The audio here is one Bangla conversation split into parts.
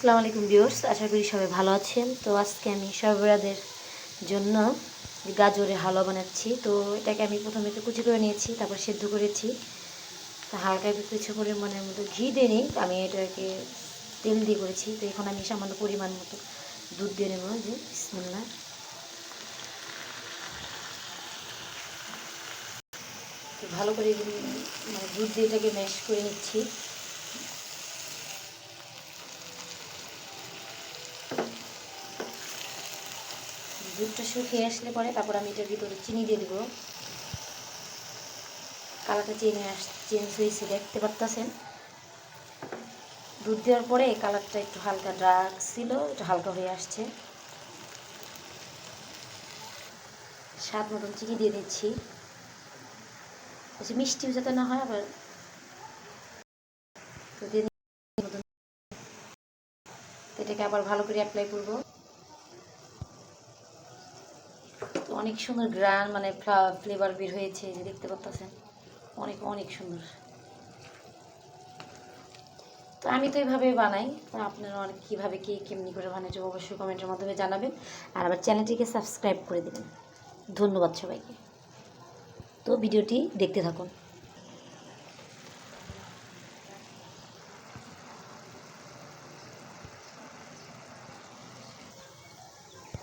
আসসালামু আলাইকুম ভিউয়ার্স, আশা করি সবাই ভালো আছেন। তো আজকে আমি সর্বরাদের জন্য গাজরের হালুয়া বানাচ্ছি। তো এটাকে আমি প্রথমে একটু কুচি করে নিয়েছি, তারপর সেদ্ধ করেছি। তো হালকা একটু কিছু পরিমাণের মতো ঘি দিয়ে নিই, আমি এটাকে তেল দিয়ে করেছি। তো এখন আমি সামান্য পরিমাণ মতো দুধ দিয়ে নেব, যে বিসমিল্লাহ। তো ভালো করে দুধ দিয়ে এটাকে ম্যাশ করে নিচ্ছি। দুধটা শুকিয়ে আসলে পরে তারপর আমি এটার ভিতরে চিনি দিয়ে দেবো। কালারটা চেঞ্জ হয়েছে, দেখতে পারতেছেন। দুধ দেওয়ার পরে কালারটা একটু হালকা ডার্ক ছিল, একটু হালকা হয়ে আসছে। স্বাদ মতন চিনি দিয়ে দিচ্ছি, বেশি মিষ্টিও যাতে না হয় আবার। তো দিয়ে এটাকে আবার ভালো করে অ্যাপ্লাই করবো। তো অনেক সুন্দর গ্রান ফ্লেভার বের হয়েছে, যে দেখতে পাচ্ছেন, অনেক অনেক সুন্দর। তো আমি তো এইভাবে বানাই, আপনারা অনেক কীভাবে কেমনি করে বানাইছে অবশ্যই কমেন্টের মাধ্যমে জানাবেন। আর আমার চ্যানেলটিকে সাবস্ক্রাইব করে দেবেন। ধন্যবাদ সবাইকে। তো ভিডিওটি দেখতে থাকুন।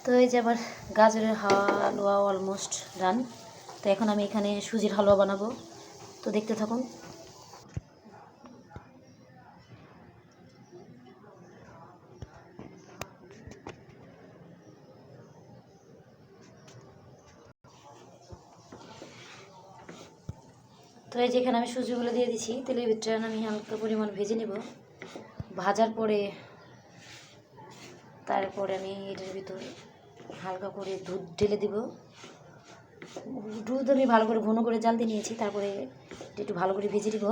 তো এই যে আবার গাজরের হালুয়া অলমোস্ট ডান। তো এখন আমি এখানে সুজির হালুয়া বানাবো, তো দেখতে থাকুন। তো এই যে এখানে আমি সুজিগুলো দিয়ে দিচ্ছি তেলের ভিতরে, আমি হালকা পরিমাণ ভেজে নেব। ভাজার পরে তারপরে আমি এটার ভিতরে হালকা করে দুধ ঢেলে দিব। দুধ আমি ভালো করে ঘন করে জাল দিয়ে নিয়েছি, তারপরে একটু ভালো করে ভেজে দিব।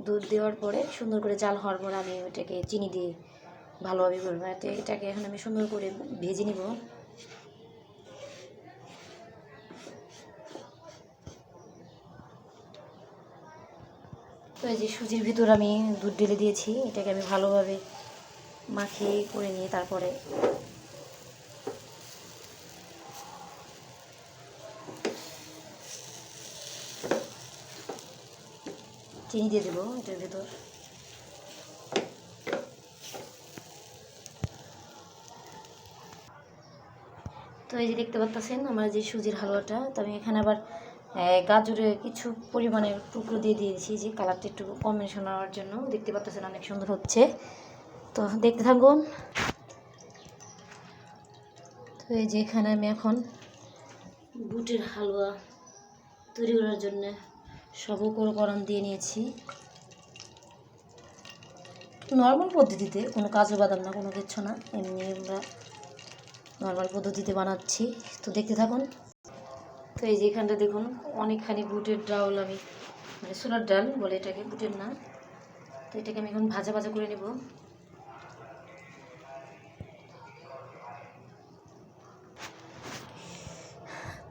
দুধ দেওয়ার পরে সুন্দর করে জাল হওয়ার পরে আমি এটাকে চিনি দিয়ে ভালোভাবে করবো। এটাকে এখন আমি সুন্দর করে ভেজে নিব। তো এই যে সুজির ভিতর আমি দুধ ঢেলে দিয়েছি, এটাকে আমি ভালোভাবে মাখিয়ে করে নিয়ে তারপরে চিনি দিয়ে দেবো এটার ভেতর। তো এই যে দেখতে পাচ্ছেন আমার যে সুজির হালুয়াটা। তো আমি এখানে আবার গাজরের কিছু পরিমাণের টুকরো দিয়ে দিয়েছি, যে কালারটা একটু কম্বিনেশন হওয়ার জন্য। দেখতে পাচ্ছেন অনেক সুন্দর হচ্ছে, তো দেখতে থাকুন। তো এই যে এখানে আমি এখন বুটের হালুয়া তৈরি করার জন্য সব উপকরণ দিয়ে নিয়েছি। নর্মাল পদ্ধতিতে, কোনো কাজু বাদাম না, কোনো কিছু না, এমনি আমরা নর্মাল পদ্ধতিতে বানাচ্ছি। তো দেখতে থাকুন। তো এই যে এখানটা দেখুন অনেকখানি বুটের ডাল, আমি ছোলার ডাল বলে এটাকে, বুটের না। তো এটাকে আমি এখন ভাজা ভাজা করে নেব।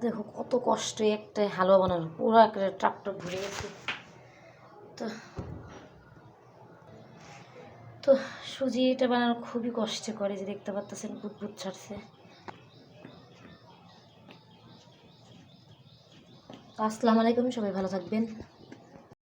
দেখো কত কষ্ট একটা হালুয়া বানানো, পুরো একটা ট্রাকটা ভরে গেছে। তো তো সুজি এটা বানানো খুবই কষ্ট করে, যে দেখতে পাচ্ছেন বুট ছাড়ছে। আসসালামু আলাইকুম, সবাই ভালো থাকবেন।